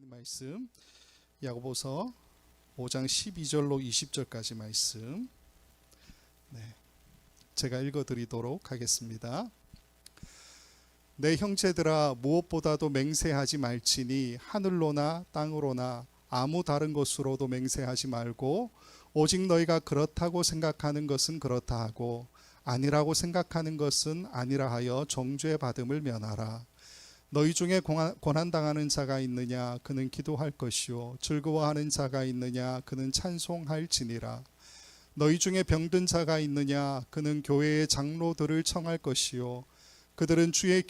하나님 말씀 야고보서 5장 12절로 20절까지 말씀 제가 읽어드리도록 하겠습니다. 내 형제들아, 무엇보다도 맹세하지 말지니 하늘로나 땅으로나 아무 다른 것으로도 맹세하지 말고 오직 너희가 그렇다고 생각하는 것은 그렇다 하고 아니라고 생각하는 것은 아니라 하여 정죄 받음을 면하라. 너희 중에 고난당하는 자가 있느냐? 그는 기도할 것이요 즐거워하는 자가 있느냐? 그는 찬송할지니라. 너희 중에 병든 자가 있느냐? 그는 교회의 장로들을 청할 것이요 그들은 주의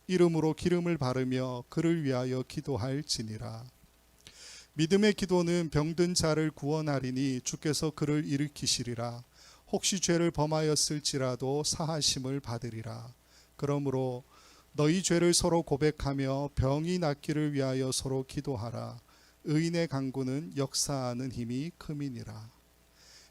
이름으로 기름을 바르며 그를 위하여 기도할지니라. 믿음의 기도는 병든 자를 구원하리니 주께서 그를 일으키시리라. 혹시 죄를 범하였을지라도 사하심을 받으리라. 그러므로 너희 죄를 서로 고백하며 병이 낫기를 위하여 서로 기도하라. 의인의 간구는 역사하는 힘이 큼이니라.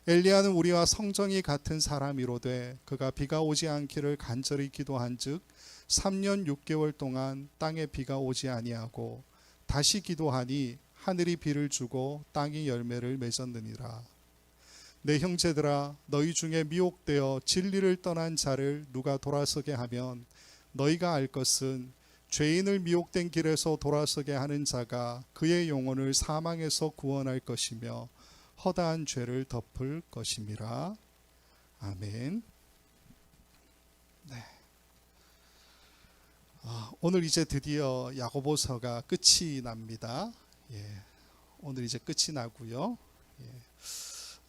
엘리야는 우리와 성정이 같은 사람이로되 그가 비가 오지 않기를 간절히 기도한즉 3년 6개월 동안 땅에 비가 오지 아니하고 다시 기도하니 하늘이 비를 주고 땅이 열매를 맺었느니라. 내 형제들아, 너희 중에 미혹되어 진리를 떠난 자를 누가 돌아서게 하면 너희가 알 것은 죄인을 미혹된 길에서 돌아서게 하는 자가 그의 영혼을 사망에서 구원할 것이며 허다한 죄를 덮을 것임이라. 아멘. 오늘 이제 드디어 야고보서가 끝이 납니다. 오늘 이제 끝이 나고요.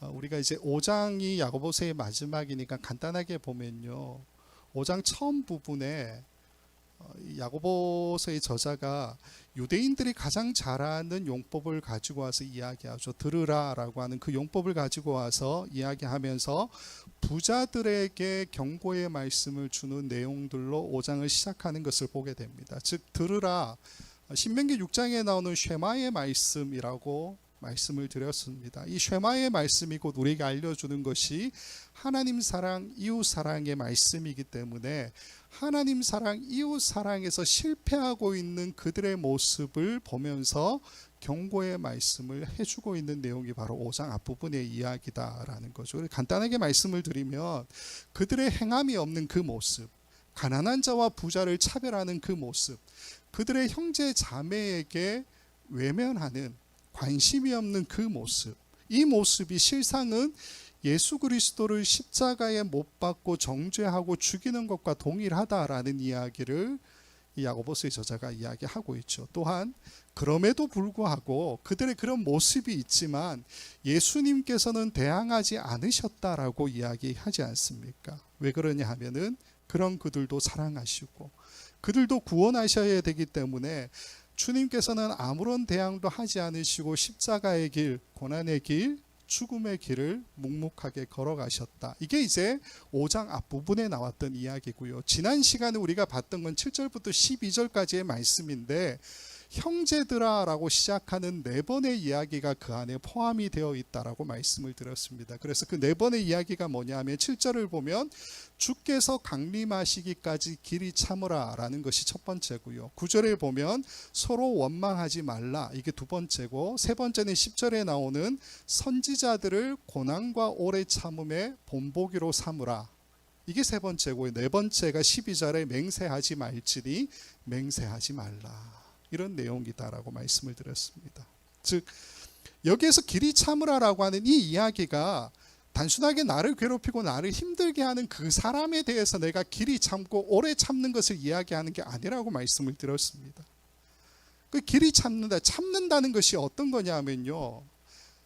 우리가 이제 5장이 야고보서의 마지막이니까 간단하게 보면요, 5장 처음 부분에 야고보서의 저자가 유대인들이 가장 잘 아는 용법을 가지고 와서 이야기하죠. 들으라라고 하는 그 용법을 가지고 와서 이야기하면서 부자들에게 경고의 말씀을 주는 내용들로 5장을 시작하는 것을 보게 됩니다. 즉 들으라, 신명기 6장에 나오는 쉐마의 말씀이라고 말씀을 드렸습니다. 이 쉐마의 말씀이 곧 우리에게 알려주는 것이 하나님 사랑, 이웃 사랑의 말씀이기 때문에 하나님 사랑, 이웃 사랑에서 실패하고 있는 그들의 모습을 보면서 경고의 말씀을 해주고 있는 내용이 바로 5장 앞부분의 이야기다라는 거죠. 간단하게 말씀을 드리면 그들의 행함이 없는 그 모습, 가난한 자와 부자를 차별하는 그 모습, 그들의 형제 자매에게 외면하는, 관심이 없는 그 모습, 이 모습이 실상은 예수 그리스도를 십자가에 못 박고 정죄하고 죽이는 것과 동일하다라는 이야기를 이 야고보서의 저자가 이야기하고 있죠. 또한 그럼에도 불구하고 그들의 그런 모습이 있지만 예수님께서는 대항하지 않으셨다라고 이야기하지 않습니까? 왜 그러냐 하면은 그런 그들도 사랑하시고 그들도 구원하셔야 되기 때문에 주님께서는 아무런 대항도 하지 않으시고 십자가의 길, 고난의 길, 죽음의 길을 묵묵하게 걸어가셨다. 이게 이제 5장 앞부분에 나왔던 이야기고요. 지난 시간에 우리가 봤던 건 7절부터 12절까지의 말씀인데 형제들아 라고 시작하는 4번의 이야기가 그 안에 포함이 되어 있다라고 말씀을 드렸습니다. 그래서 그 4번의 이야기가 뭐냐 하면 7절을 보면 주께서 강림하시기까지 길이 참으라 라는 것이 첫 번째고요. 9절에 보면 서로 원망하지 말라, 이게 두 번째고, 세 번째는 10절에 나오는 선지자들을 고난과 오래 참음의 본보기로 삼으라, 이게 세 번째고, 네 번째가 12절에 맹세하지 말지니 맹세하지 말라, 이런 내용이다라고 말씀을 드렸습니다. 즉 여기에서 길이 참으라라고 하는 이 이야기가 단순하게 나를 괴롭히고 나를 힘들게 하는 그 사람에 대해서 내가 길이 참고 오래 참는 것을 이야기하는 게 아니라고 말씀을 드렸습니다. 그 길이 참는다는 것이 어떤 거냐면요,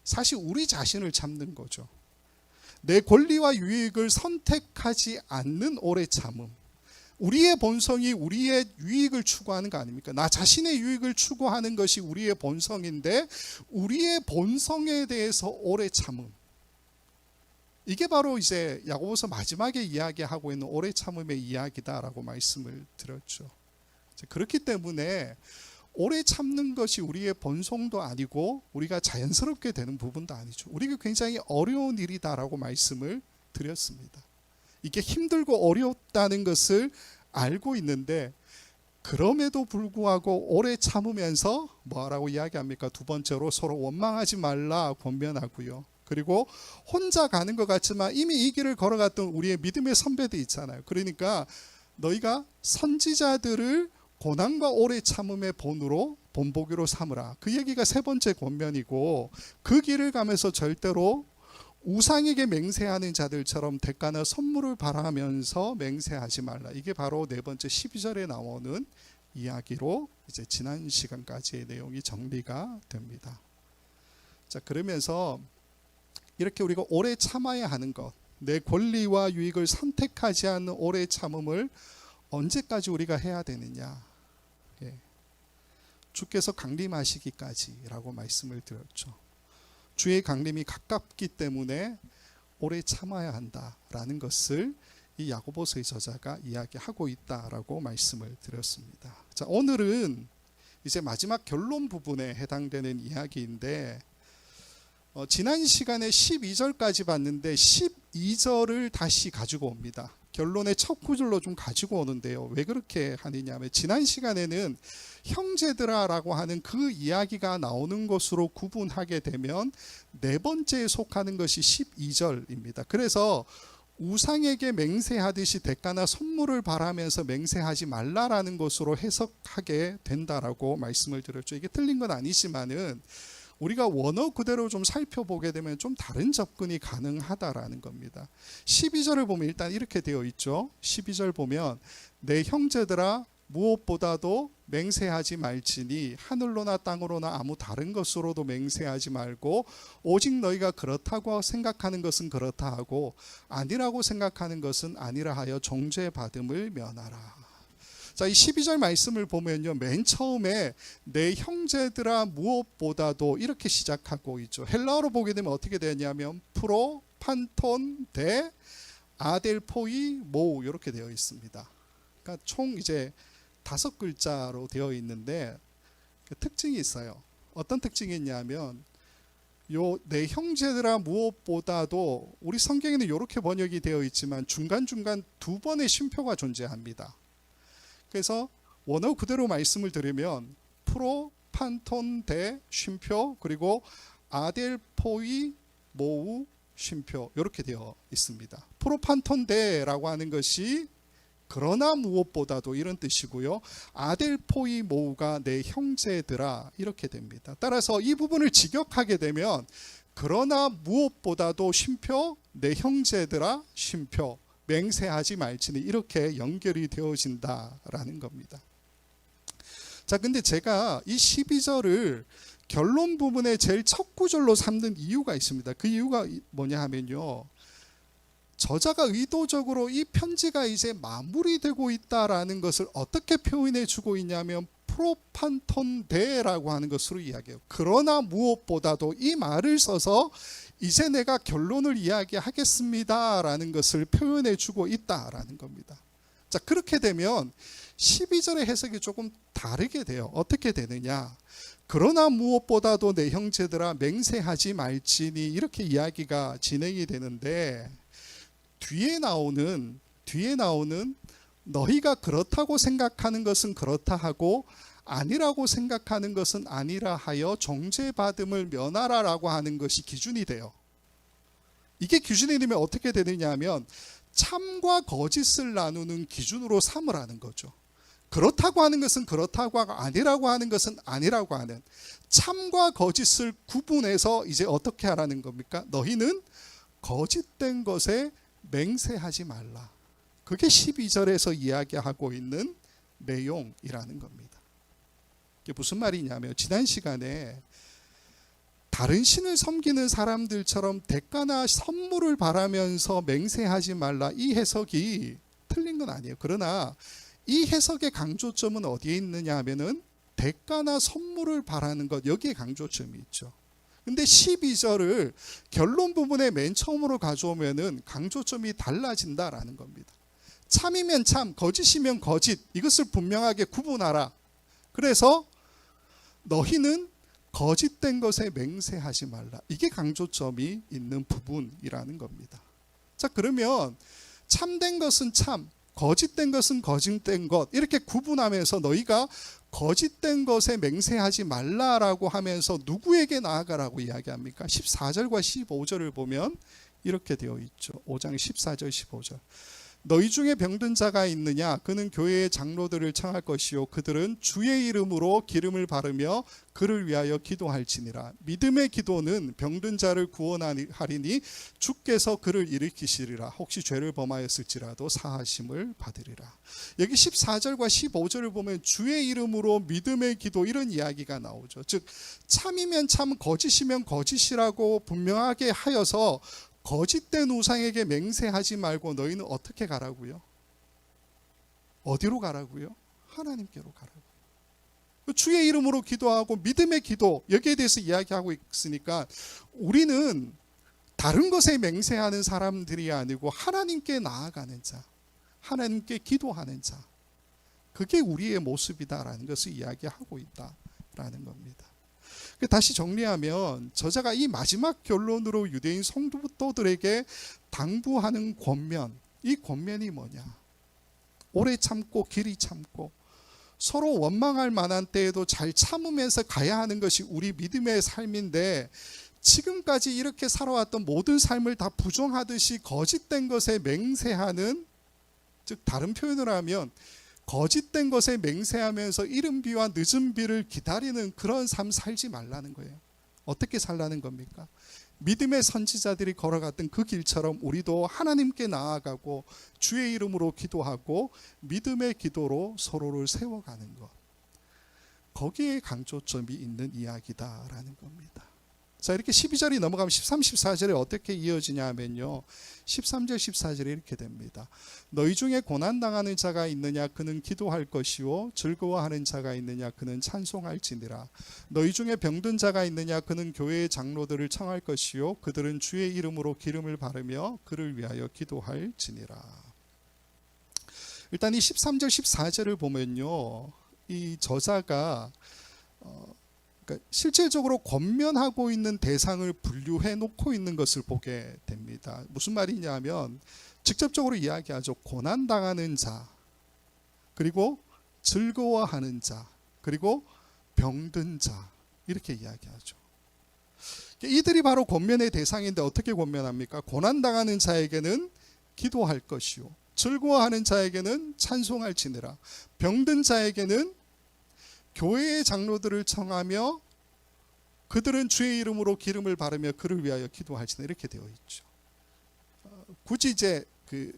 사실 우리 자신을 참는 거죠. 내 권리와 유익을 선택하지 않는 오래 참음. 우리의 본성이 우리의 유익을 추구하는 거 아닙니까? 나 자신의 유익을 추구하는 것이 우리의 본성인데 우리의 본성에 대해서 오래 참음, 이게 바로 이제 야고보서 마지막에 이야기하고 있는 오래 참음의 이야기다라고 말씀을 드렸죠. 그렇기 때문에 오래 참는 것이 우리의 본성도 아니고 우리가 자연스럽게 되는 부분도 아니죠. 우리가 굉장히 어려운 일이다라고 말씀을 드렸습니다. 이게 힘들고 어렵다는 것을 알고 있는데 그럼에도 불구하고 오래 참으면서 뭐라고 이야기합니까? 두 번째로 서로 원망하지 말라 권면하고요. 그리고 혼자 가는 것 같지만 이미 이 길을 걸어갔던 우리의 믿음의 선배들 있잖아요. 그러니까 너희가 선지자들을 고난과 오래 참음의 본보기로 삼으라. 그 얘기가 세 번째 권면이고, 그 길을 가면서 절대로 우상에게 맹세하는 자들처럼 대가나 선물을 바라면서 맹세하지 말라. 이게 바로 네 번째 12절에 나오는 이야기로 이제 지난 시간까지의 내용이 정리가 됩니다. 자, 그러면서 이렇게 우리가 오래 참아야 하는 것, 내 권리와 유익을 선택하지 않는 오래 참음을 언제까지 우리가 해야 되느냐? 주께서 강림하시기까지라고 말씀을 드렸죠. 주의 강림이 가깝기 때문에 오래 참아야 한다라는 것을 이 야고보서의 저자가 이야기하고 있다라고 말씀을 드렸습니다. 자, 오늘은 이제 마지막 결론 부분에 해당되는 이야기인데, 지난 시간에 12절까지 봤는데 12절을 다시 가지고 옵니다. 결론의 첫 구절로 좀 가지고 오는데요. 왜 그렇게 하느냐 하면, 지난 시간에는 형제들아라고 하는 그 이야기가 나오는 것으로 구분하게 되면 네 번째에 속하는 것이 12절입니다. 그래서 우상에게 맹세하듯이 대가나 선물을 바라면서 맹세하지 말라라는 것으로 해석하게 된다라고 말씀을 드렸죠. 이게 틀린 건 아니지만은 우리가 원어 그대로 좀 살펴보게 되면 좀 다른 접근이 가능하다라는 겁니다. 12절을 보면 일단 이렇게 되어 있죠. 12절 보면 내 형제들아 무엇보다도 맹세하지 말지니 하늘로나 땅으로나 아무 다른 것으로도 맹세하지 말고 오직 너희가 그렇다고 생각하는 것은 그렇다 하고 아니라고 생각하는 것은 아니라 하여 정죄받음을 면하라. 자, 이 12절 말씀을 보면요, 맨 처음에 내 형제들아 무엇보다도 이렇게 시작하고 있죠. 헬라어로 보게 되면 어떻게 되냐면 프로 판톤 데 아델포이 모우 이렇게 되어 있습니다. 그러니까 총 이제 5글자로 되어 있는데 그 특징이 있어요. 어떤 특징이 있냐면 요 내 형제들아 무엇보다도 우리 성경에는 이렇게 번역이 되어 있지만 중간중간 두 번의 쉼표가 존재합니다. 그래서 원어 그대로 말씀을 드리면 프로 판톤 데 쉼표 그리고 아델포이 모우 쉼표 이렇게 되어 있습니다. 프로 판톤 데라고 하는 것이 그러나 무엇보다도 이런 뜻이고요. 아델포이 모우가 내 형제들아 이렇게 됩니다. 따라서 이 부분을 직역하게 되면 그러나 무엇보다도 쉼표 내 형제들아 쉼표 맹세하지 말지니 이렇게 연결이 되어진다라는 겁니다. 자, 근데 제가 이 12절을 결론 부분의 제일 첫 구절로 삼는 이유가 있습니다. 그 이유가 뭐냐 하면요, 저자가 의도적으로 이 편지가 이제 마무리되고 있다라는 것을 어떻게 표현해 주고 있냐면 프로판톤데라고 하는 것으로 이야기해요. 그러나 무엇보다도 이 말을 써서 이제 내가 결론을 이야기하겠습니다라는 것을 표현해 주고 있다라는 겁니다. 자, 그렇게 되면 12절의 해석이 조금 다르게 돼요. 어떻게 되느냐? 그러나 무엇보다도 내 형제들아 맹세하지 말지니 이렇게 이야기가 진행이 되는데 뒤에 나오는 너희가 그렇다고 생각하는 것은 그렇다 하고 아니라고 생각하는 것은 아니라 하여 정죄받음을 면하라라고 하는 것이 기준이 돼요. 이게 기준이 되면 어떻게 되느냐 하면 참과 거짓을 나누는 기준으로 삼으라는 거죠. 그렇다고 하는 것은 그렇다고 하고 아니라고 하는 것은 아니라고 하는 참과 거짓을 구분해서 이제 어떻게 하라는 겁니까? 너희는 거짓된 것에 맹세하지 말라. 그게 12절에서 이야기하고 있는 내용이라는 겁니다. 이게 무슨 말이냐면 지난 시간에 다른 신을 섬기는 사람들처럼 대가나 선물을 바라면서 맹세하지 말라 이 해석이 틀린 건 아니에요. 그러나 이 해석의 강조점은 어디에 있느냐 하면은 대가나 선물을 바라는 것, 여기에 강조점이 있죠. 근데 12절을 결론 부분에 맨 처음으로 가져오면은 강조점이 달라진다라는 겁니다. 참이면 참, 거짓이면 거짓, 이것을 분명하게 구분하라. 그래서 너희는 거짓된 것에 맹세하지 말라. 이게 강조점이 있는 부분이라는 겁니다. 자, 그러면 참된 것은 참, 거짓된 것은 거짓된 것 이렇게 구분하면서 너희가 거짓된 것에 맹세하지 말라라고 하면서 누구에게 나아가라고 이야기합니까? 14절과 15절을 보면 이렇게 되어 있죠. 5장 14절 15절. 너희 중에 병든 자가 있느냐? 그는 교회의 장로들을 청할 것이요 그들은 주의 이름으로 기름을 바르며 그를 위하여 기도할지니라. 믿음의 기도는 병든 자를 구원하리니 주께서 그를 일으키시리라. 혹시 죄를 범하였을지라도 사하심을 받으리라. 여기 14절과 15절을 보면 주의 이름으로 믿음의 기도 이런 이야기가 나오죠. 즉 참이면 참 거짓이면 거짓이라고 분명하게 하여서 거짓된 우상에게 맹세하지 말고 너희는 어떻게 가라고요? 어디로 가라고요? 하나님께로 가라고. 주의 이름으로 기도하고 믿음의 기도 여기에 대해서 이야기하고 있으니까 우리는 다른 것에 맹세하는 사람들이 아니고 하나님께 나아가는 자, 하나님께 기도하는 자, 그게 우리의 모습이다라는 것을 이야기하고 있다라는 겁니다. 다시 정리하면 저자가 이 마지막 결론으로 유대인 성도들에게 당부하는 권면, 이 권면이 뭐냐? 오래 참고 길이 참고 서로 원망할 만한 때에도 잘 참으면서 가야 하는 것이 우리 믿음의 삶인데 지금까지 이렇게 살아왔던 모든 삶을 다 부정하듯이 거짓된 것에 맹세하는, 즉 다른 표현을 하면 거짓된 것에 맹세하면서 이른 비와 늦은 비를 기다리는 그런 삶 살지 말라는 거예요. 어떻게 살라는 겁니까? 믿음의 선지자들이 걸어갔던 그 길처럼 우리도 하나님께 나아가고 주의 이름으로 기도하고 믿음의 기도로 서로를 세워가는 것, 거기에 강조점이 있는 이야기다라는 겁니다. 자, 이렇게 12절이 넘어가면 13, 14절에 어떻게 이어지냐 하면요, 13절 14절에 이렇게 됩니다. 너희 중에 고난당하는 자가 있느냐? 그는 기도할 것이요 즐거워하는 자가 있느냐? 그는 찬송할지니라. 너희 중에 병든 자가 있느냐? 그는 교회의 장로들을 청할 것이요 그들은 주의 이름으로 기름을 바르며 그를 위하여 기도할지니라. 일단 이 13절 14절을 보면요, 이 저자가 실질적으로 권면하고 있는 대상을 분류해 놓고 있는 것을 보게 됩니다. 무슨 말이냐 하면 직접적으로 이야기하죠. 고난당하는 자, 그리고 즐거워하는 자, 그리고 병든 자, 이렇게 이야기하죠. 이들이 바로 권면의 대상인데 어떻게 권면합니까? 고난당하는 자에게는 기도할 것이요 즐거워하는 자에게는 찬송할지니라. 병든 자에게는 교회의 장로들을 청하며 그들은 주의 이름으로 기름을 바르며 그를 위하여 기도할지니, 이렇게 되어 있죠. 굳이 이제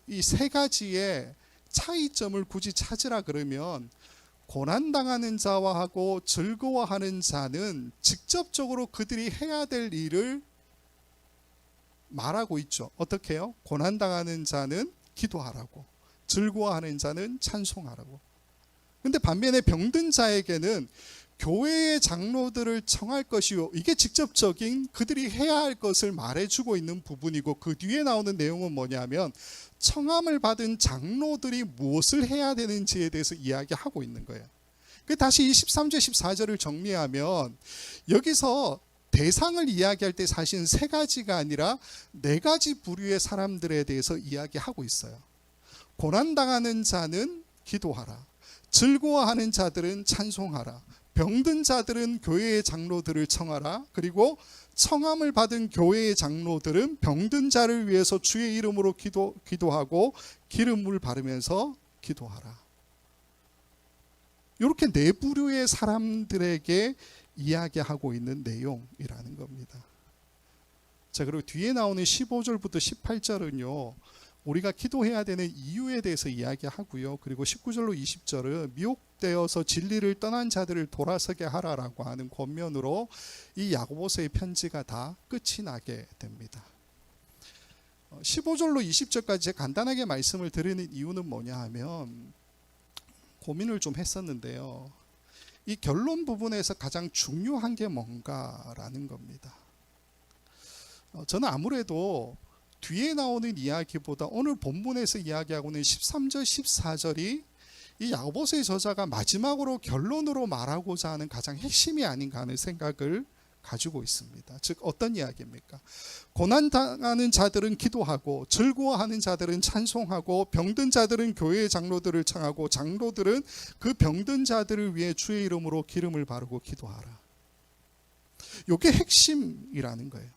이 세 가지의 차이점을 굳이 찾으라 그러면 고난당하는 자와 하고 즐거워하는 자는 직접적으로 그들이 해야 될 일을 말하고 있죠. 어떻게 해요? 고난당하는 자는 기도하라고, 즐거워하는 자는 찬송하라고. 근데 반면에 병든 자에게는 교회의 장로들을 청할 것이요, 이게 직접적인 그들이 해야 할 것을 말해주고 있는 부분이고, 그 뒤에 나오는 내용은 뭐냐면 청함을 받은 장로들이 무엇을 해야 되는지에 대해서 이야기하고 있는 거예요. 다시 이 13절 14절을 정리하면 여기서 대상을 이야기할 때 사실은 세 가지가 아니라 네 가지 부류의 사람들에 대해서 이야기하고 있어요. 고난당하는 자는 기도하라, 즐거워하는 자들은 찬송하라, 병든 자들은 교회의 장로들을 청하라, 그리고 청함을 받은 교회의 장로들은 병든 자를 위해서 주의 이름으로 기도하고 기름을 바르면서 기도하라. 이렇게 네 부류의 사람들에게 이야기하고 있는 내용이라는 겁니다. 자, 그리고 뒤에 나오는 15절부터 18절은요, 우리가 기도해야 되는 이유에 대해서 이야기하고요. 그리고 19절로 20절은 미혹되어서 진리를 떠난 자들을 돌아서게 하라라고 하는 권면으로 이 야고보서의 편지가 다 끝이 나게 됩니다. 15절로 20절까지 간단하게 말씀을 드리는 이유는 뭐냐 하면 고민을 좀 했었는데요. 이 결론 부분에서 가장 중요한 게 뭔가라는 겁니다. 저는 아무래도 뒤에 나오는 이야기보다 오늘 본문에서 이야기하고 있는 13절 14절이 이 야고보서의 저자가 마지막으로 결론으로 말하고자 하는 가장 핵심이 아닌가 하는 생각을 가지고 있습니다. 즉 어떤 이야기입니까? 고난당하는 자들은 기도하고 즐거워하는 자들은 찬송하고 병든 자들은 교회의 장로들을 청하고 장로들은 그 병든 자들을 위해 주의 이름으로 기름을 바르고 기도하라. 이게 핵심이라는 거예요.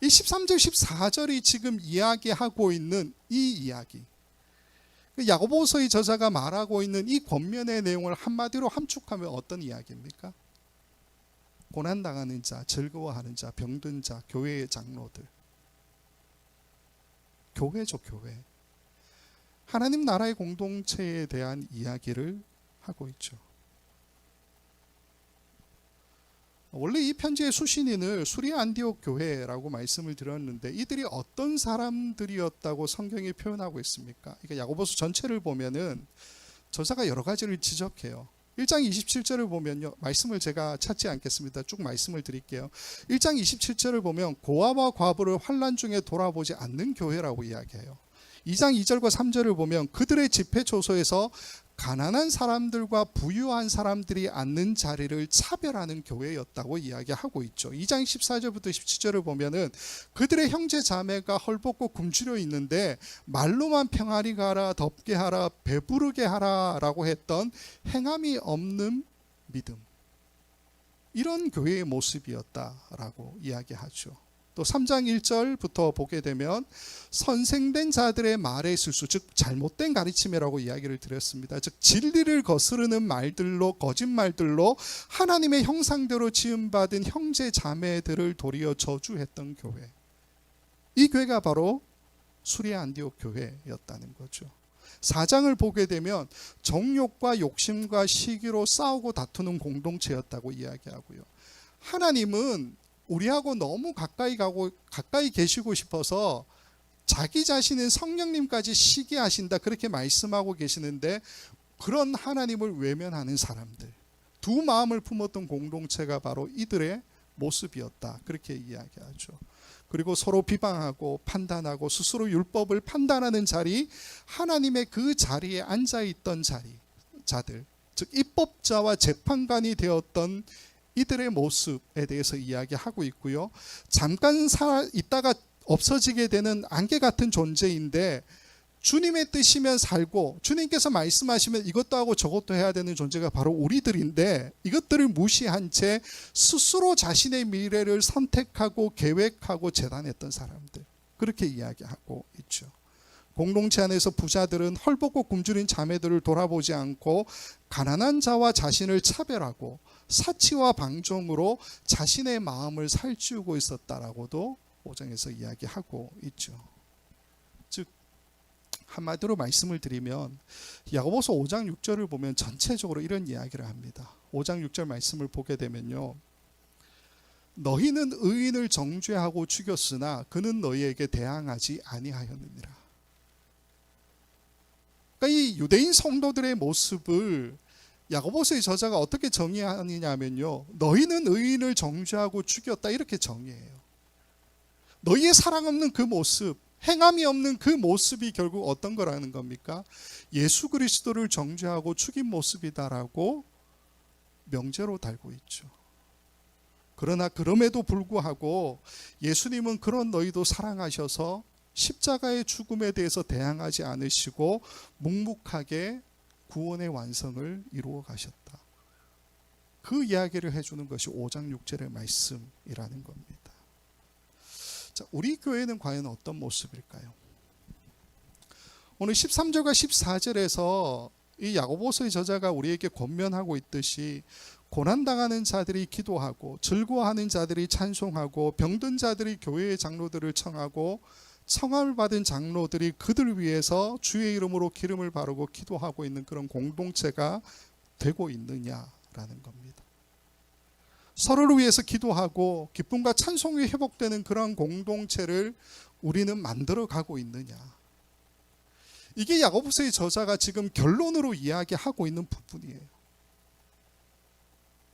이 13절 14절이 지금 이야기하고 있는 이 이야기, 야고보서의 저자가 말하고 있는 이 권면의 내용을 한마디로 함축하면 어떤 이야기입니까? 고난당하는 자, 즐거워하는 자, 병든 자, 교회의 장로들. 교회죠, 교회. 하나님 나라의 공동체에 대한 이야기를 하고 있죠. 원래 이 편지의 수신인을 수리 안디옥 교회라고 말씀을 드렸는데 이들이 어떤 사람들이었다고 성경이 표현하고 있습니까? 그러니까 야고보서 전체를 보면은 저자가 여러 가지를 지적해요. 1장 27절을 보면요. 말씀을 제가 찾지 않겠습니다. 쭉 말씀을 드릴게요. 1장 27절을 보면 고아와 과부를 환난 중에 돌아보지 않는 교회라고 이야기해요. 2장 2절과 3절을 보면 그들의 집회 초소에서 가난한 사람들과 부유한 사람들이 앉는 자리를 차별하는 교회였다고 이야기하고 있죠. 2장 14절부터 17절을 보면은 그들의 형제 자매가 헐벗고 굶주려 있는데 말로만 평안히 가라, 덥게 하라, 배부르게 하라 라고 했던 행함이 없는 믿음, 이런 교회의 모습이었다라고 이야기하죠. 또 3장 1절부터 보게 되면 선생된 자들의 말의 실수, 즉 잘못된 가르침이라고 이야기를 드렸습니다. 즉 진리를 거스르는 말들로, 거짓말들로 하나님의 형상대로 지음받은 형제 자매들을 도리어 저주했던 교회, 이 교회가 바로 수리 안디옥 교회였다는 거죠. 4장을 보게 되면 정욕과 욕심과 시기로 싸우고 다투는 공동체였다고 이야기하고요. 하나님은 우리하고 너무 가까이 계시고 싶어서 자기 자신은 성령님까지 시기하신다, 그렇게 말씀하고 계시는데 그런 하나님을 외면하는 사람들, 두 마음을 품었던 공동체가 바로 이들의 모습이었다, 그렇게 이야기하죠. 그리고 서로 비방하고 판단하고 스스로 율법을 판단하는 자리, 하나님의 그 자리에 앉아있던 자들, 즉 입법자와 재판관이 되었던 이들의 모습에 대해서 이야기하고 있고요. 잠깐 있다가 없어지게 되는 안개 같은 존재인데 주님의 뜻이면 살고 주님께서 말씀하시면 이것도 하고 저것도 해야 되는 존재가 바로 우리들인데 이것들을 무시한 채 스스로 자신의 미래를 선택하고 계획하고 재단했던 사람들, 그렇게 이야기하고 있죠. 공동체 안에서 부자들은 헐벗고 굶주린 자매들을 돌아보지 않고 가난한 자와 자신을 차별하고 사치와 방종으로 자신의 마음을 살찌우고 있었다라고도 5장에서 이야기하고 있죠. 즉 한마디로 말씀을 드리면 야고보서 5장 6절을 보면 전체적으로 이런 이야기를 합니다. 5장 6절 말씀을 보게 되면요, 너희는 의인을 정죄하고 죽였으나 그는 너희에게 대항하지 아니하였느니라. 그러니까 이 유대인 성도들의 모습을 야고보서의 저자가 어떻게 정의하느냐면요, 너희는 의인을 정죄하고 죽였다, 이렇게 정의해요. 너희의 사랑 없는 그 모습, 행함이 없는 그 모습이 결국 어떤 거라는 겁니까? 예수 그리스도를 정죄하고 죽인 모습이다라고 명제로 달고 있죠. 그러나 그럼에도 불구하고 예수님은 그런 너희도 사랑하셔서 십자가의 죽음에 대해서 대항하지 않으시고 묵묵하게 구원의 완성을 이루어 가셨다. 그 이야기를 해주는 것이 5장 6절의 말씀이라는 겁니다. 자, 우리 교회는 과연 어떤 모습일까요? 오늘 13절과 14절에서 이 야고보서의 저자가 우리에게 권면하고 있듯이 고난당하는 자들이 기도하고 즐거워하는 자들이 찬송하고 병든 자들이 교회의 장로들을 청하고 청함을 받은 장로들이 그들 위해서 주의 이름으로 기름을 바르고 기도하고 있는 그런 공동체가 되고 있느냐라는 겁니다. 서로를 위해서 기도하고 기쁨과 찬송이 회복되는 그런 공동체를 우리는 만들어 가고 있느냐, 이게 야고보서의 저자가 지금 결론으로 이야기하고 있는 부분이에요.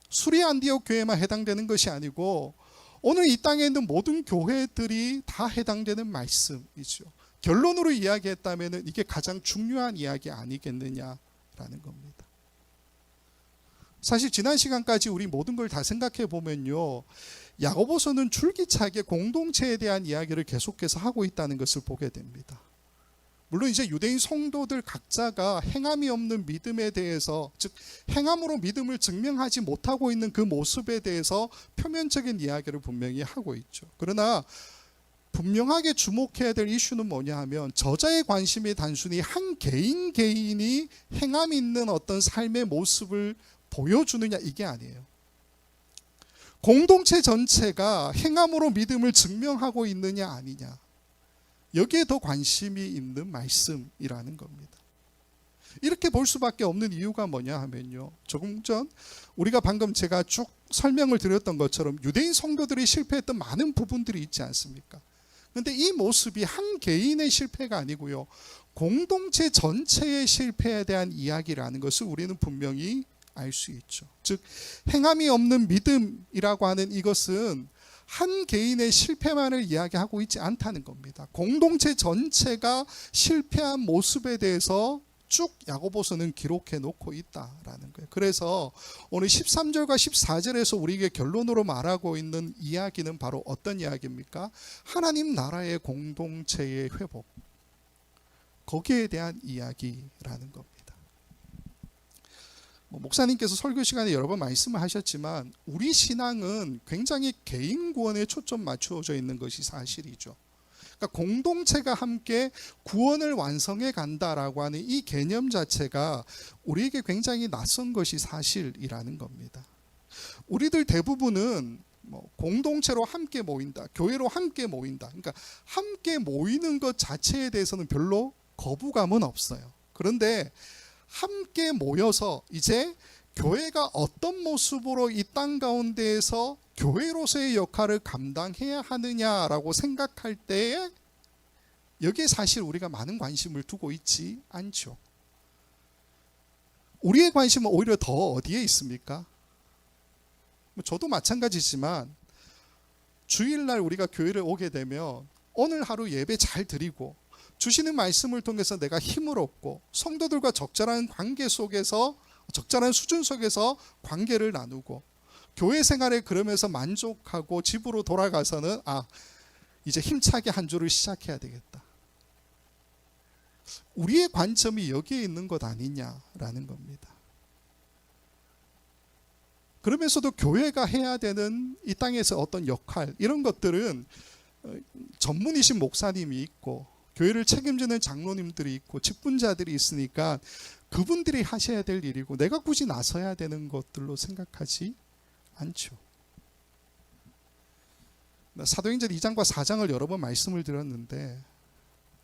수리 안디옥 교회만 해당되는 것이 아니고 오늘 이 땅에 있는 모든 교회들이 다 해당되는 말씀이죠. 결론으로 이야기했다면 이게 가장 중요한 이야기 아니겠느냐라는 겁니다. 사실 지난 시간까지 우리 모든 걸 다 생각해 보면요, 야고보서는 줄기차게 공동체에 대한 이야기를 계속해서 하고 있다는 것을 보게 됩니다. 물론 이제 유대인 성도들 각자가 행함이 없는 믿음에 대해서, 즉 행함으로 믿음을 증명하지 못하고 있는 그 모습에 대해서 표면적인 이야기를 분명히 하고 있죠. 그러나 분명하게 주목해야 될 이슈는 뭐냐 하면, 저자의 관심이 단순히 한 개인이 행함 있는 어떤 삶의 모습을 보여주느냐, 이게 아니에요. 공동체 전체가 행함으로 믿음을 증명하고 있느냐 아니냐, 여기에 더 관심이 있는 말씀이라는 겁니다. 이렇게 볼 수밖에 없는 이유가 뭐냐 하면요, 조금 전 우리가 방금 제가 쭉 설명을 드렸던 것처럼 유대인 성도들이 실패했던 많은 부분들이 있지 않습니까? 그런데 이 모습이 한 개인의 실패가 아니고요, 공동체 전체의 실패에 대한 이야기라는 것을 우리는 분명히 알 수 있죠. 즉 행함이 없는 믿음이라고 하는 이것은 한 개인의 실패만을 이야기하고 있지 않다는 겁니다. 공동체 전체가 실패한 모습에 대해서 쭉 야고보서는 기록해 놓고 있다라는 거예요. 그래서 오늘 13절과 14절에서 우리에게 결론으로 말하고 있는 이야기는 바로 어떤 이야기입니까? 하나님 나라의 공동체의 회복, 거기에 대한 이야기라는 겁니다. 목사님께서 설교 시간에 여러 번 말씀을 하셨지만, 우리 신앙은 굉장히 개인 구원에 초점 맞추어져 있는 것이 사실이죠. 그러니까 공동체가 함께 구원을 완성해 간다라고 하는 이 개념 자체가 우리에게 굉장히 낯선 것이 사실이라는 겁니다. 우리들 대부분은 공동체로 함께 모인다, 교회로 함께 모인다, 그러니까 함께 모이는 것 자체에 대해서는 별로 거부감은 없어요. 그런데 함께 모여서 이제 교회가 어떤 모습으로 이 땅 가운데에서 교회로서의 역할을 감당해야 하느냐라고 생각할 때에 여기에 사실 우리가 많은 관심을 두고 있지 않죠. 우리의 관심은 오히려 더 어디에 있습니까? 저도 마찬가지지만 주일날 우리가 교회를 오게 되면 오늘 하루 예배 잘 드리고 주시는 말씀을 통해서 내가 힘을 얻고 성도들과 적절한 관계 속에서, 적절한 수준 속에서 관계를 나누고 교회 생활에 그러면서 만족하고 집으로 돌아가서는 이제 힘차게 한 주를 시작해야 되겠다. 우리의 관점이 여기에 있는 것 아니냐라는 겁니다. 그러면서도 교회가 해야 되는 이 땅에서 어떤 역할, 이런 것들은 전문이신 목사님이 있고 교회를 책임지는 장로님들이 있고 직분자들이 있으니까 그분들이 하셔야 될 일이고 내가 굳이 나서야 되는 것들로 생각하지 않죠. 사도행전 2장과 4장을 여러 번 말씀을 드렸는데,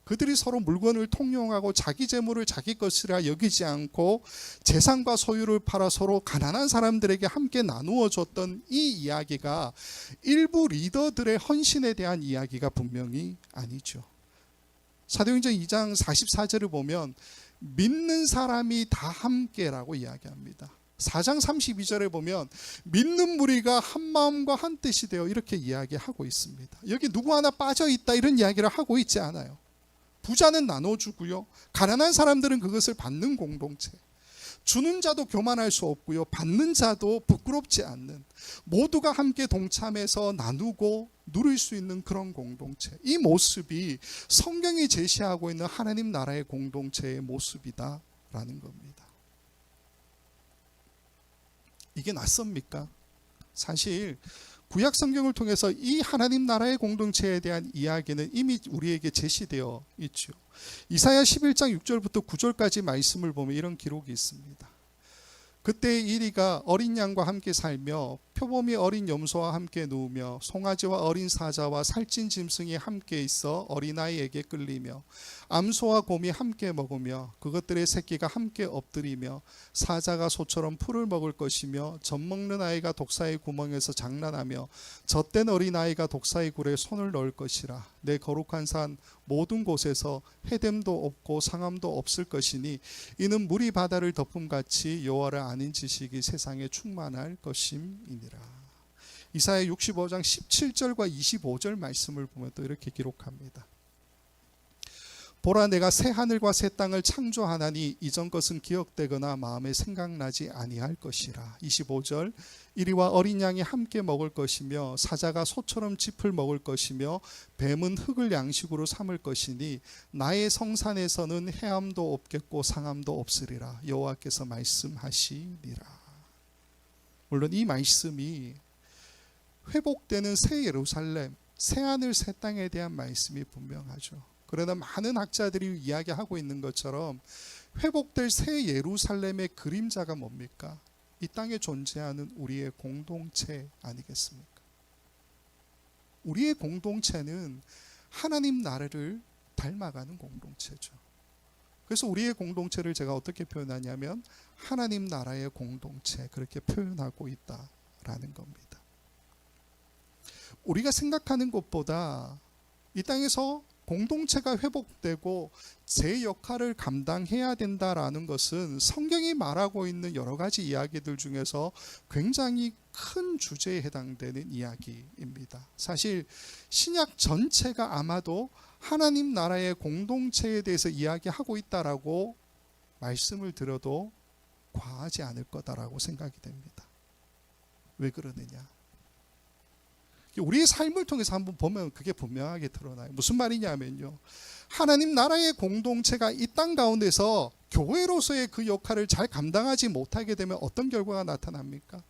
그들이 서로 물건을 통용하고 자기 재물을 자기 것이라 여기지 않고 재산과 소유를 팔아 서로 가난한 사람들에게 함께 나누어 줬던 이 이야기가 일부 리더들의 헌신에 대한 이야기가 분명히 아니죠. 사도행전 2장 44절을 보면 믿는 사람이 다 함께라고 이야기합니다. 4장 32절에 보면 믿는 무리가 한 마음과 한 뜻이 되어 이렇게 이야기하고 있습니다. 여기 누구 하나 빠져있다 이런 이야기를 하고 있지 않아요. 부자는 나눠주고요, 가난한 사람들은 그것을 받는 공동체, 주는 자도 교만할 수 없고요, 받는 자도 부끄럽지 않는, 모두가 함께 동참해서 나누고 누릴 수 있는 그런 공동체, 이 모습이 성경이 제시하고 있는 하나님 나라의 공동체의 모습이다라는 겁니다. 이게 낯섭니까? 사실 구약 성경을 통해서 이 하나님 나라의 공동체에 대한 이야기는 이미 우리에게 제시되어 있죠. 이사야 11장 6절부터 9절까지 말씀을 보면 이런 기록이 있습니다. 그때 이리가 어린 양과 함께 살며 표범이 어린 염소와 함께 누우며 송아지와 어린 사자와 살찐 짐승이 함께 있어 어린아이에게 끌리며 암소와 곰이 함께 먹으며 그것들의 새끼가 함께 엎드리며 사자가 소처럼 풀을 먹을 것이며 젖 먹는 아이가 독사의 구멍에서 장난하며 젖된 어린아이가 독사의 굴에 손을 넣을 것이라. 내 거룩한 산 모든 곳에서 해됨도 없고 상함도 없을 것이니 이는 물이 바다를 덮음같이 여호와를 아는 지식이 세상에 충만할 것임이니라. 이사야 65장 17절과 25절 말씀을 보면 또 이렇게 기록합니다. 보라 내가 새 하늘과 새 땅을 창조하나니 이전 것은 기억되거나 마음에 생각나지 아니할 것이라. 25절 이리와 어린 양이 함께 먹을 것이며 사자가 소처럼 짚을 먹을 것이며 뱀은 흙을 양식으로 삼을 것이니 나의 성산에서는 해함도 없겠고 상함도 없으리라. 여호와께서 말씀하시니라. 물론 이 말씀이 회복되는 새 예루살렘, 새 하늘 새 땅에 대한 말씀이 분명하죠. 그러나 많은 학자들이 이야기하고 있는 것처럼 회복될 새 예루살렘의 그림자가 뭡니까? 이 땅에 존재하는 우리의 공동체 아니겠습니까? 우리의 공동체는 하나님 나라를 닮아가는 공동체죠. 그래서 우리의 공동체를 제가 어떻게 표현하냐면 하나님 나라의 공동체, 그렇게 표현하고 있다라는 겁니다. 우리가 생각하는 것보다 이 땅에서 공동체가 회복되고 제 역할을 감당해야 된다라는 것은 성경이 말하고 있는 여러 가지 이야기들 중에서 굉장히 큰 주제에 해당되는 이야기입니다. 사실 신약 전체가 아마도 하나님 나라의 공동체에 대해서 이야기하고 있다라고 말씀을 드려도 과하지 않을 거다라고 생각이 됩니다. 왜 그러느냐? 우리의 삶을 통해서 한번 보면 그게 분명하게 드러나요. 무슨 말이냐면요, 하나님 나라의 공동체가 이 땅 가운데서 교회로서의 그 역할을 잘 감당하지 못하게 되면 어떤 결과가 나타납니까?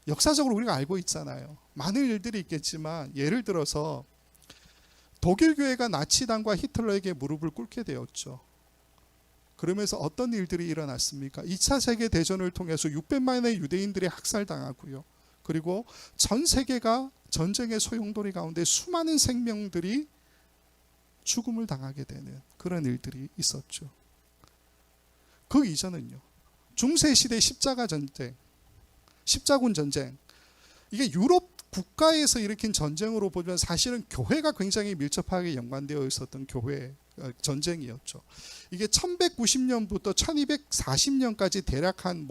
역사적으로 우리가 알고 있잖아요. 많은 일들이 있겠지만 예를 들어서 독일 교회가 나치당과 히틀러에게 무릎을 꿇게 되었죠. 그러면서 어떤 일들이 일어났습니까? 2차 세계대전을 통해서 600만의 유대인들이 학살당하고요. 그리고 전 세계가 전쟁의 소용돌이 가운데 수많은 생명들이 죽음을 당하게 되는 그런 일들이 있었죠. 그 이전은요, 중세시대 십자가 전쟁, 십자군 전쟁, 이게 유럽 국가에서 일으킨 전쟁으로 보면 사실은 교회가 굉장히 밀접하게 연관되어 있었던 교회 전쟁이었죠. 이게 1190년부터 1240년까지 대략 한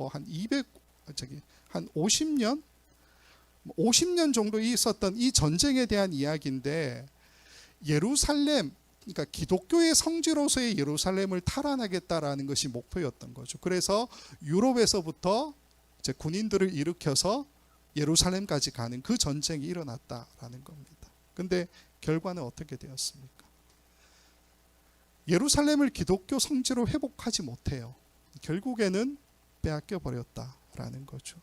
50년 정도 있었던 이 전쟁에 대한 이야기인데, 예루살렘, 그러니까 기독교의 성지로서의 예루살렘을 탈환하겠다라는 것이 목표였던 거죠. 그래서 유럽에서부터 이제 군인들을 일으켜서 예루살렘까지 가는 그 전쟁이 일어났다라는 겁니다. 근데 결과는 어떻게 되었습니까? 예루살렘을 기독교 성지로 회복하지 못해요. 결국에는 빼앗겨 버렸다라는 거죠.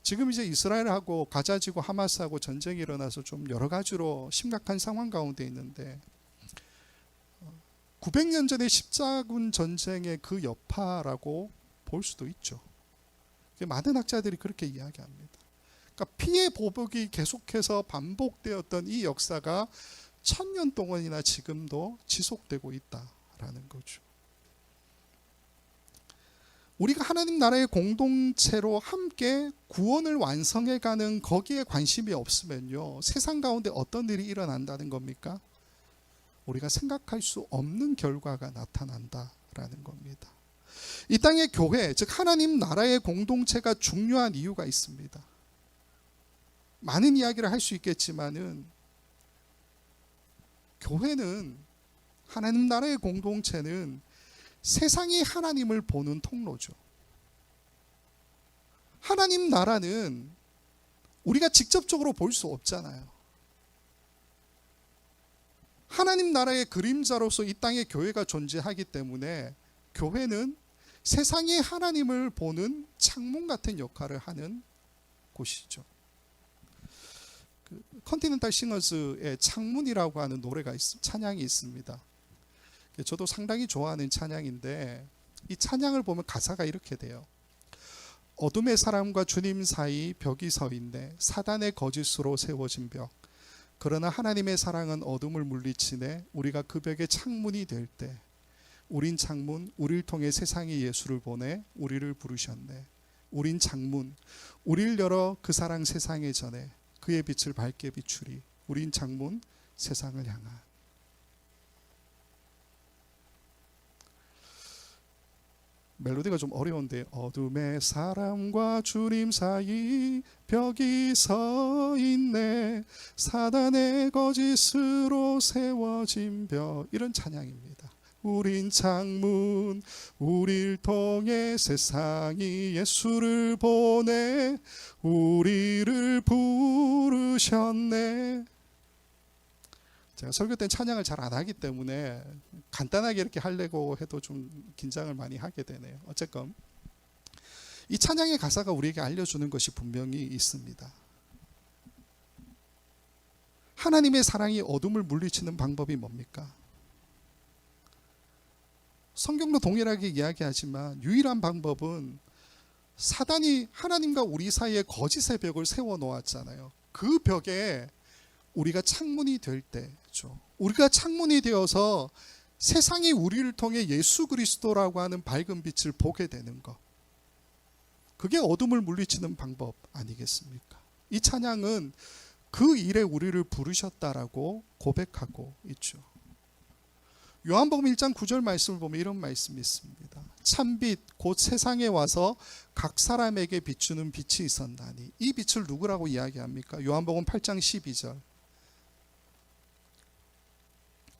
지금 이제 이스라엘하고 가자지구 하마스하고 전쟁이 일어나서 좀 여러 가지로 심각한 상황 가운데 있는데, 900년 전의 십자군 전쟁의 그 여파라고 볼 수도 있죠. 많은 학자들이 그렇게 이야기합니다. 그러니까 피해 보복이 계속해서 반복되었던 이 역사가 1000년 동안이나 지금도 지속되고 있다라는 거죠. 우리가 하나님 나라의 공동체로 함께 구원을 완성해가는 거기에 관심이 없으면요, 세상 가운데 어떤 일이 일어난다는 겁니까? 우리가 생각할 수 없는 결과가 나타난다라는 겁니다. 이 땅의 교회, 즉 하나님 나라의 공동체가 중요한 이유가 있습니다. 많은 이야기를 할 수 있겠지만은 교회는, 하나님 나라의 공동체는 세상이 하나님을 보는 통로죠. 하나님 나라는 우리가 직접적으로 볼 수 없잖아요. 하나님 나라의 그림자로서 이 땅에 교회가 존재하기 때문에 교회는 세상이 하나님을 보는 창문 같은 역할을 하는 곳이죠. 컨티넨탈 싱어즈의 창문이라고 하는 노래가 찬양이 있습니다. 저도 상당히 좋아하는 찬양인데, 이 찬양을 보면 가사가 이렇게 돼요. 어둠의 사람과 주님 사이 벽이 서 있네, 사단의 거짓으로 세워진 벽. 그러나 하나님의 사랑은 어둠을 물리치네, 우리가 그 벽의 창문이 될 때 우린 창문, 우리를 통해 세상이 예수를 보내 우리를 부르셨네. 우린 창문, 우리를 열어 그 사랑 세상에 전해 그의 빛을 밝게 비추리. 우린 창문, 세상을 향한. 멜로디가 좀 어려운데, 어둠의 사람과 주님 사이 벽이 서 있네, 사단의 거짓으로 세워진 벽, 이런 찬양입니다. 우린 창문, 우릴 통해 세상이 예수를 보내, 우리를 부르셨네. 제가 설교 때 찬양을 잘 안 하기 때문에 간단하게 이렇게 하려고 해도 좀 긴장을 많이 하게 되네요. 어쨌건 이 찬양의 가사가 우리에게 알려주는 것이 분명히 있습니다. 하나님의 사랑이 어둠을 물리치는 방법이 뭡니까? 성경도 동일하게 이야기하지만 유일한 방법은, 사단이 하나님과 우리 사이에 거짓의 벽을 세워 놓았잖아요. 그 벽에 우리가 창문이 될 때죠. 우리가 창문이 되어서 세상이 우리를 통해 예수 그리스도라고 하는 밝은 빛을 보게 되는 것, 그게 어둠을 물리치는 방법 아니겠습니까? 이 찬양은 그 일에 우리를 부르셨다라고 고백하고 있죠. 요한복음 1장 9절 말씀을 보면 이런 말씀이 있습니다. 참빛 곧 세상에 와서 각 사람에게 비추는 빛이 있었나니. 이 빛을 누구라고 이야기합니까? 요한복음 8장 12절.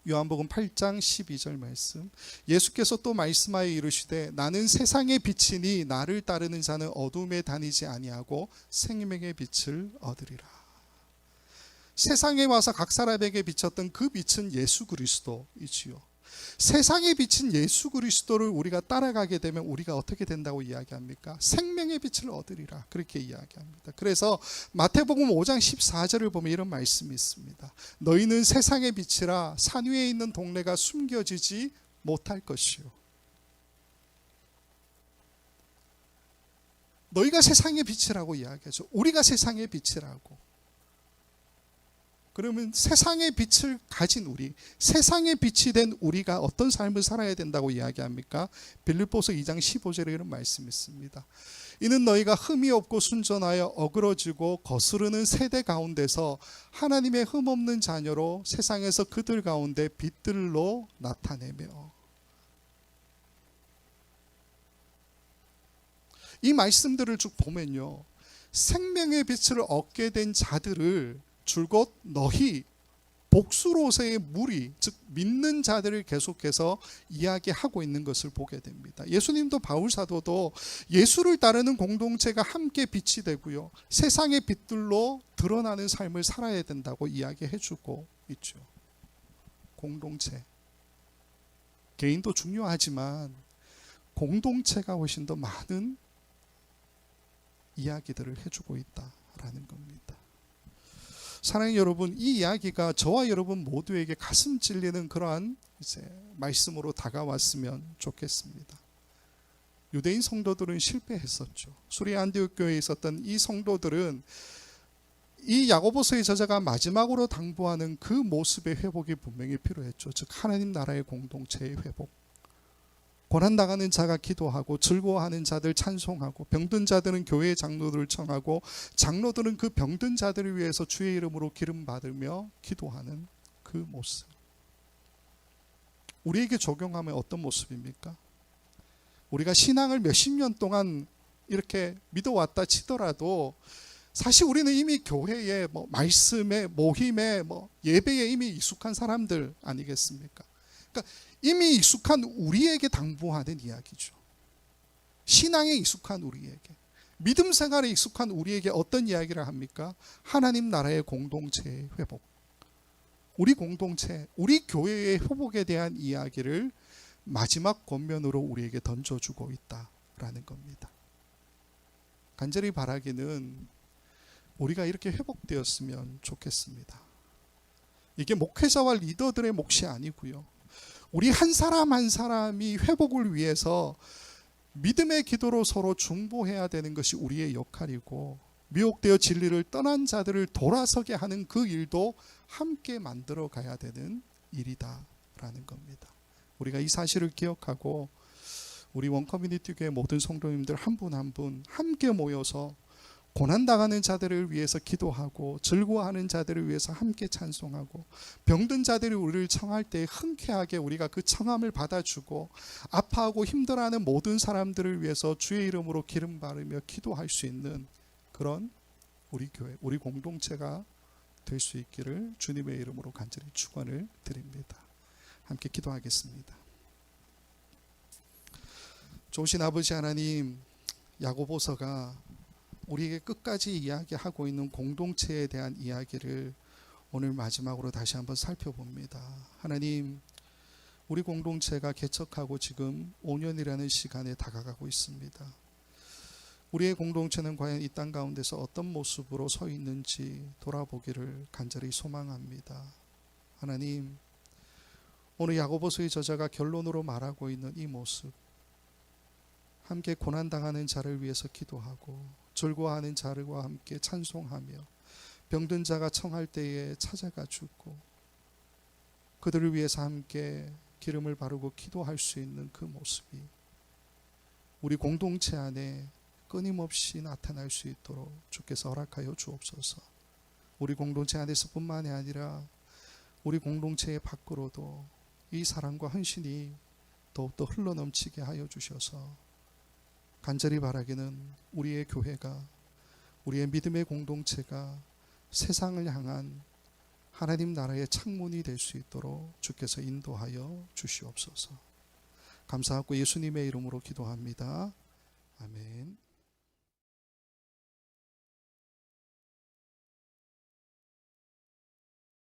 요한복음 8장 12절 말씀. 예수께서 또 말씀하여 이르시되 나는 세상의 빛이니 나를 따르는 자는 어둠에 다니지 아니하고 생명의 빛을 얻으리라. 세상에 와서 각 사람에게 비쳤던 그 빛은 예수 그리스도이지요. 세상에 비친 예수 그리스도를 우리가 따라가게 되면 우리가 어떻게 된다고 이야기합니까? 생명의 빛을 얻으리라, 그렇게 이야기합니다. 그래서 마태복음 5장 14절을 보면 이런 말씀이 있습니다. 너희는 세상의 빛이라 산 위에 있는 동네가 숨겨지지 못할 것이요. 너희가 세상의 빛이라고 이야기하죠. 우리가 세상의 빛이라고. 그러면 세상의 빛을 가진 우리, 세상의 빛이 된 우리가 어떤 삶을 살아야 된다고 이야기합니까? 빌립보서 2장 15절에 이런 말씀이 있습니다. 이는 너희가 흠이 없고 순전하여 어그러지고 거스르는 세대 가운데서 하나님의 흠없는 자녀로 세상에서 그들 가운데 빛들로 나타내며. 이 말씀들을 쭉 보면요, 생명의 빛을 얻게 된 자들을 줄곧 너희 복수로서의 무리, 즉 믿는 자들을 계속해서 이야기하고 있는 것을 보게 됩니다. 예수님도 바울 사도도 예수를 따르는 공동체가 함께 빛이 되고요, 세상의 빛들로 드러나는 삶을 살아야 된다고 이야기해주고 있죠. 공동체, 개인도 중요하지만 공동체가 훨씬 더 많은 이야기들을 해주고 있다라는 겁니다. 사랑하는 여러분, 이 이야기가 저와 여러분 모두에게 가슴 찔리는 그러한 말씀으로 다가왔으면 좋겠습니다. 유대인 성도들은 실패했었죠. 수리 안디옥 교회에 있었던 이 성도들은 이 야고보서의 저자가 마지막으로 당부하는 그 모습의 회복이 분명히 필요했죠. 즉 하나님 나라의 공동체의 회복. 고난당하는 자가 기도하고 즐거워하는 자들 찬송하고 병든 자들은 교회의 장로들을 청하고 장로들은 그 병든 자들을 위해서 주의 이름으로 기름 받으며 기도하는 그 모습. 우리에게 적용하면 어떤 모습입니까? 우리가 신앙을 몇십 년 동안 이렇게 믿어왔다 치더라도 사실 우리는 이미 교회에 말씀에 모임에 예배에 이미 익숙한 사람들 아니겠습니까? 그러니까 이미 익숙한 우리에게 당부하는 이야기죠. 신앙에 익숙한 우리에게, 믿음 생활에 익숙한 우리에게 어떤 이야기를 합니까? 하나님 나라의 공동체의 회복, 우리 공동체, 우리 교회의 회복에 대한 이야기를 마지막 권면으로 우리에게 던져주고 있다라는 겁니다. 간절히 바라기는 우리가 이렇게 회복되었으면 좋겠습니다. 이게 목회자와 리더들의 몫이 아니고요, 우리 한 사람 한 사람이 회복을 위해서 믿음의 기도로 서로 중보해야 되는 것이 우리의 역할이고, 미혹되어 진리를 떠난 자들을 돌아서게 하는 그 일도 함께 만들어 가야 되는 일이다라는 겁니다. 우리가 이 사실을 기억하고 우리 원커뮤니티 교회 모든 성도님들 한 분 한 분 함께 모여서 고난당하는 자들을 위해서 기도하고 즐거워하는 자들을 위해서 함께 찬송하고 병든 자들이 우리를 청할 때 흔쾌하게 우리가 그 청함을 받아주고 아파하고 힘들어하는 모든 사람들을 위해서 주의 이름으로 기름 바르며 기도할 수 있는 그런 우리 교회, 우리 공동체가 될 수 있기를 주님의 이름으로 간절히 축원을 드립니다. 함께 기도하겠습니다. 좋으신 아버지 하나님, 야고보서가 우리에게 끝까지 이야기하고 있는 공동체에 대한 이야기를 오늘 마지막으로 다시 한번 살펴봅니다. 하나님, 우리 공동체가 개척하고 지금 5년이라는 시간에 다가가고 있습니다. 우리의 공동체는 과연 이 땅 가운데서 어떤 모습으로 서 있는지 돌아보기를 간절히 소망합니다. 하나님, 오늘 야고보서의 저자가 결론으로 말하고 있는 이 모습, 함께 고난당하는 자를 위해서 기도하고 즐거워하는 자들과 함께 찬송하며 병든 자가 청할 때에 찾아가 주고 그들을 위해서 함께 기름을 바르고 기도할 수 있는 그 모습이 우리 공동체 안에 끊임없이 나타날 수 있도록 주께서 허락하여 주옵소서. 우리 공동체 안에서 뿐만이 아니라 우리 공동체의 밖으로도 이 사랑과 헌신이 더욱더 흘러넘치게 하여 주셔서 간절히 바라기는 우리의 교회가, 우리의 믿음의 공동체가 세상을 향한 하나님 나라의 창문이 될 수 있도록 주께서 인도하여 주시옵소서. 감사하고 예수님의 이름으로 기도합니다. 아멘.